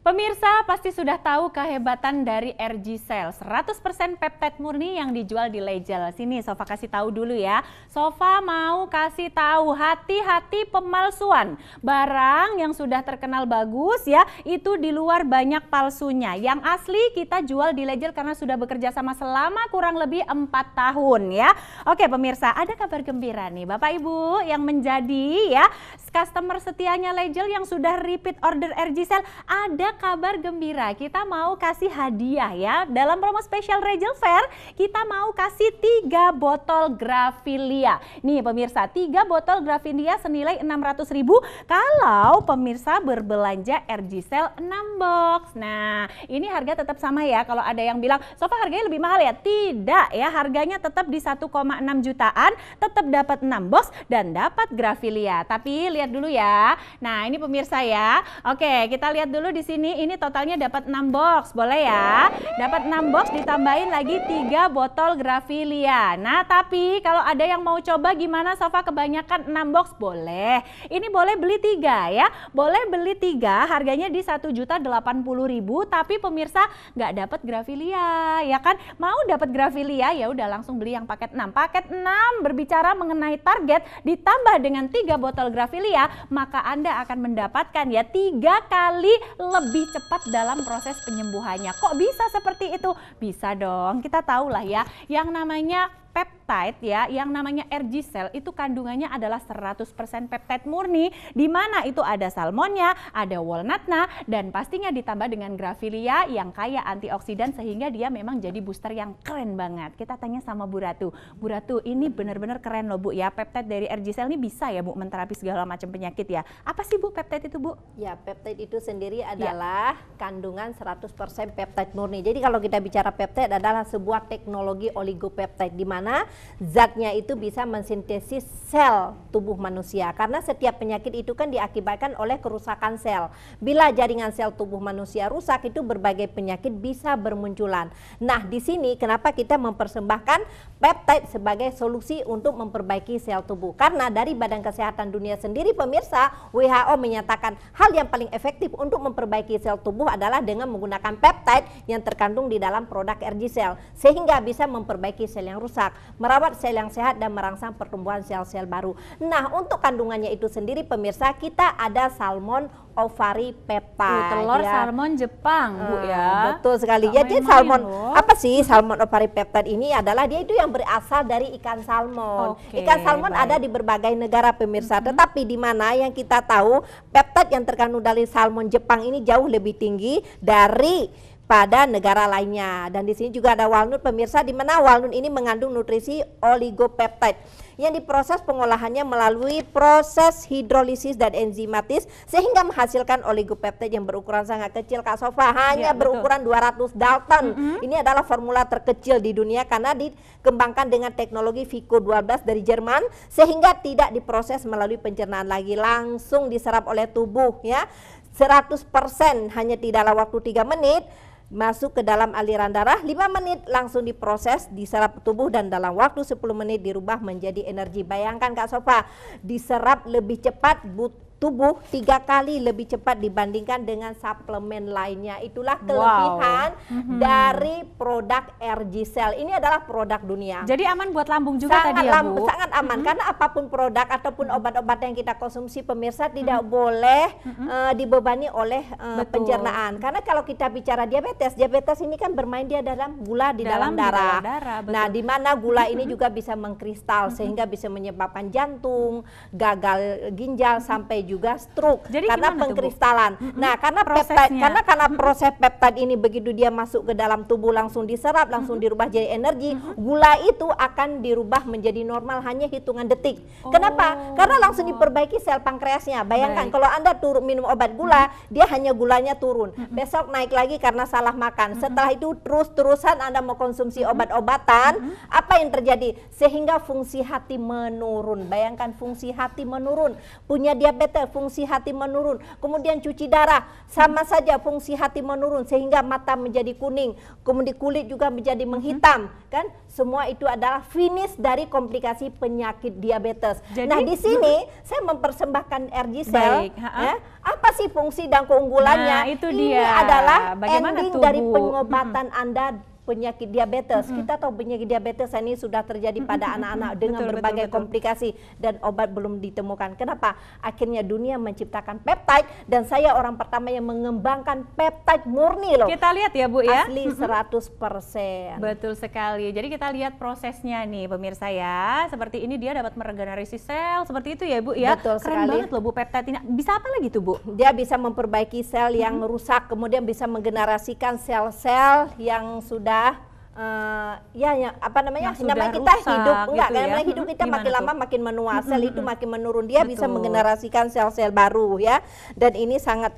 Pemirsa pasti sudah tahu kehebatan dari RG Cell, 100% peptide murni yang dijual di Legel. Sini Sofa kasih tahu dulu ya. Sofa mau kasih tahu, hati-hati pemalsuan. Barang yang sudah terkenal bagus ya, itu di luar banyak palsunya. Yang asli kita jual di Legel karena sudah bekerja sama selama kurang lebih 4 tahun ya. Oke pemirsa, ada kabar gembira nih Bapak Ibu yang menjadi ya customer setianya Legel yang sudah repeat order RG Cell. Ada kabar gembira, kita mau kasih hadiah ya. Dalam promo spesial Legel Fair, kita mau kasih 3 botol Grafilia. Nih pemirsa, 3 botol Grafilia senilai 600.000 kalau pemirsa berbelanja RG Cell 6 box. Nah, ini harga tetap sama ya. Kalau ada yang bilang, Sofa harganya lebih mahal ya? Tidak ya, harganya tetap di 1,6 jutaan, tetap dapat 6 box dan dapat Grafilia. Tapi lihat dulu ya. Nah, ini pemirsa ya. Oke, kita lihat dulu di sini. Ini totalnya dapat 6 box, boleh ya? Dapat 6 box ditambahin lagi 3 botol Grafilia. Nah, tapi kalau ada yang mau coba gimana Sofa kebanyakan 6 box boleh. Ini boleh beli 3 ya. Boleh beli 3, harganya di 1.080.000, tapi pemirsa nggak dapat Grafilia, ya kan? Mau dapat Grafilia ya udah langsung beli yang paket 6. Paket 6 berbicara mengenai target ditambah dengan 3 botol Grafilia, maka Anda akan mendapatkan ya 3 kali lebih cepat dalam proses penyembuhannya. Kok bisa seperti itu? Bisa dong, kita tahu lah ya, yang namanya peptide ya, yang namanya RG Cell itu kandungannya adalah 100% peptide murni, di mana itu ada salmonnya, ada walnutnya, dan pastinya ditambah dengan Grafilia yang kaya antioksidan sehingga dia memang jadi booster yang keren banget. Kita tanya sama Bu Ratu. Bu Ratu, ini benar-benar keren loh Bu ya, peptide dari RG Cell ini bisa ya Bu menterapi segala macam penyakit ya. Apa sih Bu peptide itu Bu? Ya, peptide itu sendiri adalah kandungan 100% peptide murni. Jadi kalau kita bicara peptide adalah sebuah teknologi oligopeptide di mana zatnya itu bisa mensintesis sel tubuh manusia, karena setiap penyakit itu kan diakibatkan oleh kerusakan sel. Bila jaringan sel tubuh manusia rusak, itu berbagai penyakit bisa bermunculan. Nah, di sini kenapa kita mempersembahkan peptide sebagai solusi untuk memperbaiki sel tubuh? Karena dari Badan Kesehatan Dunia sendiri pemirsa, WHO menyatakan hal yang paling efektif untuk memperbaiki sel tubuh adalah dengan menggunakan peptide yang terkandung di dalam produk RG Cell, sehingga bisa memperbaiki sel yang rusak, merawat sel yang sehat dan merangsang pertumbuhan sel-sel baru. Nah, untuk kandungannya itu sendiri pemirsa, kita ada salmon ovari peptide. Telur ya. salmon Jepang Bu ya. Betul sekali. Jadi salmon apa sih salmon ovari peptide ini? Adalah dia itu yang berasal dari ikan salmon. Ikan salmon ada di berbagai negara pemirsa. Tetapi di mana yang kita tahu peptide yang terkandung dari salmon Jepang ini jauh lebih tinggi dari pada negara lainnya. Dan di sini juga ada walnut pemirsa, di mana walnut ini mengandung nutrisi oligopeptide yang diproses pengolahannya melalui proses hidrolisis dan enzimatis sehingga menghasilkan oligopeptide yang berukuran sangat kecil Kak Sofa, hanya berukuran 200 Dalton. Ini adalah formula terkecil di dunia karena dikembangkan dengan teknologi Vico 12 dari Jerman, sehingga tidak diproses melalui pencernaan lagi, langsung diserap oleh tubuh ya. 100% hanya tidaklah waktu 3 menit masuk ke dalam aliran darah, 5 menit langsung diproses, diserap tubuh, dan dalam waktu 10 menit dirubah menjadi energi. Bayangkan Kak Sofa, diserap lebih cepat tubuh 3 kali lebih cepat dibandingkan dengan suplemen lainnya. Itulah kelebihan dari produk RG Cell. Ini adalah produk dunia. Jadi aman buat lambung juga tadi ya Bu? Sangat aman, karena apapun produk ataupun obat-obat yang kita konsumsi pemirsa tidak boleh dibebani oleh pencernaan. Karena kalau kita bicara diabetes ini kan bermain dia dalam gula di dalam darah. Nah, di mana gula ini juga bisa mengkristal sehingga bisa menyebabkan jantung, gagal ginjal, sampai juga stroke. Jadi karena pengkristalan. Nah, karena peptide, karena proses peptide ini begitu dia masuk ke dalam tubuh langsung diserap, langsung dirubah jadi energi, gula itu akan dirubah menjadi normal hanya hitungan detik. Kenapa? Karena langsung diperbaiki sel pankreasnya. Bayangkan kalau Anda minum obat gula, dia hanya gulanya turun. Besok naik lagi karena salah makan. Setelah itu terus-terusan Anda mau konsumsi obat-obatan, apa yang terjadi? Sehingga fungsi hati menurun. Bayangkan fungsi hati menurun. Punya diabetes saja fungsi hati menurun. Kemudian cuci darah, sama saja fungsi hati menurun sehingga mata menjadi kuning, kemudian kulit juga menjadi menghitam, kan? Semua itu adalah finish dari komplikasi penyakit diabetes. Jadi, nah, di sini saya mempersembahkan RG Cell. Ya, apa sih fungsi dan keunggulannya? Nah, itu ini dia. adalah Bagaimana ending tuh, dari Bu? pengobatan Anda penyakit diabetes. Kita tahu penyakit diabetes ini sudah terjadi pada anak-anak dengan berbagai komplikasi dan obat belum ditemukan. Kenapa? Akhirnya dunia menciptakan peptide dan saya orang pertama yang mengembangkan peptide murni loh. Kita lihat ya Bu ya. Asli 100%. Betul sekali. Jadi kita lihat prosesnya nih pemirsa ya. Seperti ini dia dapat meregenerasi sel seperti itu ya Bu ya. Betul Keren sekali. banget loh Bu peptide ini. Bisa apa lagi tuh Bu? Dia bisa memperbaiki sel yang rusak, kemudian bisa menggenerasikan sel-sel yang sudah apa namanya? Namanya kita rusak, hidup enggak gitu ya. namanya hidup kita Gimana makin tuh? lama makin menua, sel itu makin menurun. Dia bisa Betul. menggenerasikan sel-sel baru ya. Dan ini sangat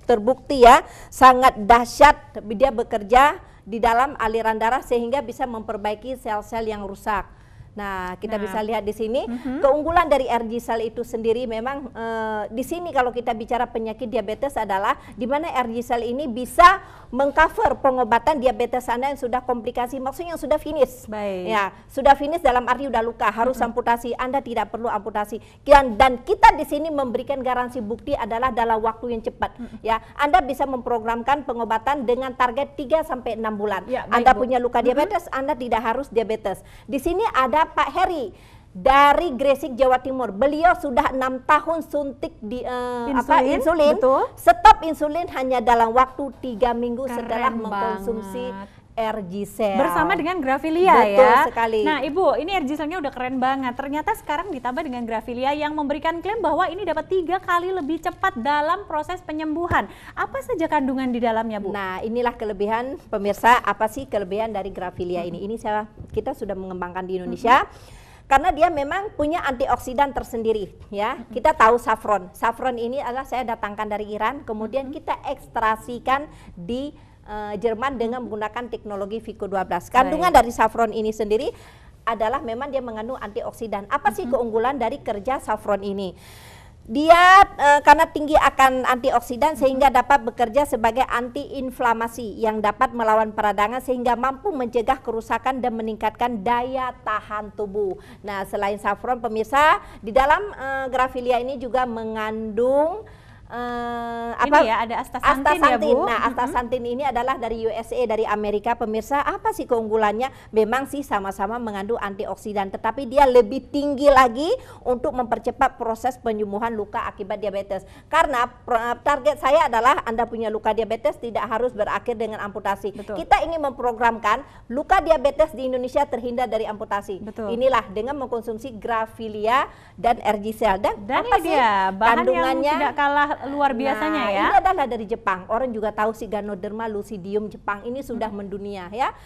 terbukti ya, sangat dahsyat dia bekerja di dalam aliran darah sehingga bisa memperbaiki sel-sel yang rusak. Nah, kita bisa lihat di sini keunggulan dari RG Cell itu sendiri memang di sini kalau kita bicara penyakit diabetes adalah di mana RG Cell ini bisa mengcover pengobatan diabetes Anda yang sudah komplikasi, maksudnya yang sudah finish. Baik. Ya, sudah finish dalam arti udah luka, harus amputasi. Anda tidak perlu amputasi. Dan kita di sini memberikan garansi bukti adalah dalam waktu yang cepat. Ya, Anda bisa memprogramkan pengobatan dengan target 3 sampai 6 bulan. Ya, baik, Anda Bu. punya luka diabetes, Anda tidak harus diabetes. Di sini ada Pak Heri dari Gresik, Jawa Timur. Beliau sudah 6 tahun suntik di insulin. Betul. Stop insulin hanya dalam waktu 3 minggu Keren setelah mengkonsumsi banget. RG Cell. Bersama dengan Grafilia Betul ya. sekali. Nah Ibu, ini RG Cell-nya udah keren banget. Ternyata sekarang ditambah dengan Grafilia yang memberikan klaim bahwa ini dapat 3 kali lebih cepat dalam proses penyembuhan. Apa saja kandungan di dalamnya Bu? Nah, inilah kelebihan pemirsa. Apa sih kelebihan dari Grafilia ini? Ini kita sudah mengembangkan di Indonesia. Karena dia memang punya antioksidan tersendiri ya. Kita tahu saffron. Saffron ini adalah saya datangkan dari Iran, kemudian kita ekstrasikan di Jerman dengan menggunakan teknologi Vico 12. Kandungan dari saffron ini sendiri adalah memang dia mengandung antioksidan. Apa sih keunggulan dari kerja saffron ini? Dia karena tinggi akan antioksidan sehingga dapat bekerja sebagai antiinflamasi yang dapat melawan peradangan sehingga mampu mencegah kerusakan dan meningkatkan daya tahan tubuh. Nah, selain saffron pemirsa, di dalam Grafilia ini juga mengandung ini ya ada astaxanthin ya Bu. Nah, astaxanthin ini adalah dari USA, dari Amerika pemirsa. Apa sih keunggulannya? Memang sih sama-sama mengandung antioksidan, tetapi dia lebih tinggi lagi untuk mempercepat proses penyembuhan luka akibat diabetes. Karena target saya adalah Anda punya luka diabetes tidak harus berakhir dengan amputasi. Betul. Kita ingin memprogramkan luka diabetes di Indonesia terhindar dari amputasi. Betul. Inilah dengan mengkonsumsi Grafilia dan RG Cell. Dan apa ini sih dia bahan kandungannya? yang tidak kalah luar biasanya ya. Ini adalah dari Jepang. Orang juga tahu si Ganoderma lucidium Jepang ini sudah mendunia ya.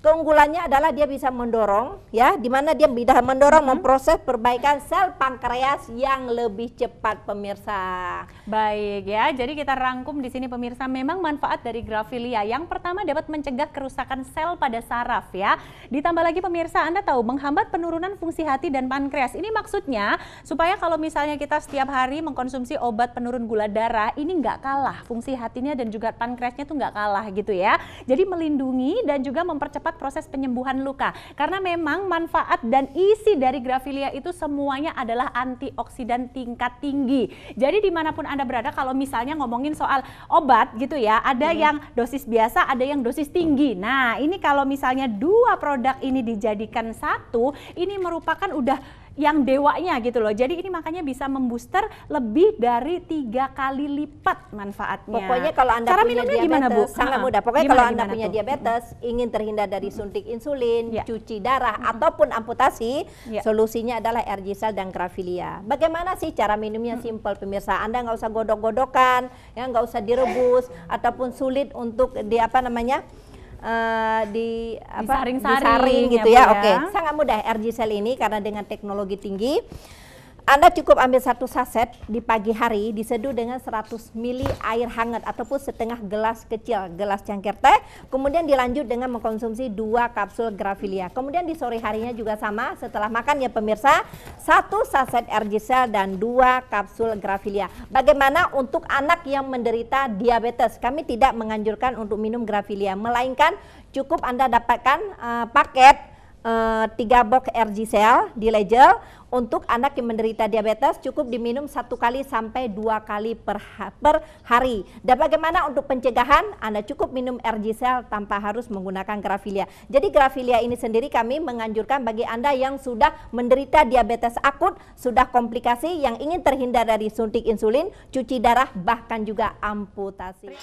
Keunggulannya adalah dia bisa mendorong ya, di mana dia bisa mendorong memproses perbaikan sel pankreas yang lebih cepat pemirsa. Baik ya, jadi kita rangkum di sini pemirsa memang manfaat dari Grafilia. Yang pertama dapat mencegah kerusakan sel pada saraf ya. Ditambah lagi pemirsa Anda tahu menghambat penurunan fungsi hati dan pankreas. Ini maksudnya supaya kalau misalnya kita setiap hari mengkonsumsi obat penurun gula darah ini nggak kalah fungsi hatinya dan juga pankreasnya tuh nggak kalah gitu ya. Jadi melindungi dan juga mempercepat proses penyembuhan luka. Karena memang manfaat dan isi dari Grafilia itu semuanya adalah antioksidan tingkat tinggi. Jadi dimanapun Anda berada kalau misalnya ngomongin soal obat gitu ya, ada yang dosis biasa, ada yang dosis tinggi. Nah ini kalau misalnya dua produk ini dijadikan satu, ini merupakan udah yang dewanya gitu loh. Jadi ini makanya bisa membooster lebih dari 3 kali lipat manfaatnya. Pokoknya kalau Anda cara punya minumnya diabetes, gimana Bu? sangat mudah. Pokoknya kalau Anda punya diabetes, ingin terhindar dari suntik insulin, cuci darah ataupun amputasi, solusinya adalah RG Cell dan Grafilia. Bagaimana sih cara minumnya? Simple pemirsa. Anda nggak usah godok-godokan, ya nggak usah direbus ataupun sulit untuk disaring gitu ya. Oke, sangat mudah RG Cell ini karena dengan teknologi tinggi Anda cukup ambil 1 saset di pagi hari, diseduh dengan 100 ml air hangat ataupun setengah gelas kecil, gelas cangkir teh. Kemudian dilanjut dengan mengkonsumsi 2 kapsul Gravilia. Kemudian di sore harinya juga sama, setelah makan ya pemirsa, 1 saset RG-Cell dan 2 kapsul Gravilia. Bagaimana untuk anak yang menderita diabetes? Kami tidak menganjurkan untuk minum Gravilia, melainkan cukup Anda dapatkan paket 3 box RG-Cell di Legel. Untuk anak yang menderita diabetes cukup diminum 1 kali sampai 2 kali per hari. Dan bagaimana untuk pencegahan? Anda cukup minum RG-Cell tanpa harus menggunakan Gravilia. Jadi Gravilia ini sendiri kami menganjurkan bagi Anda yang sudah menderita diabetes akut, sudah komplikasi, yang ingin terhindar dari suntik insulin, cuci darah, bahkan juga amputasi.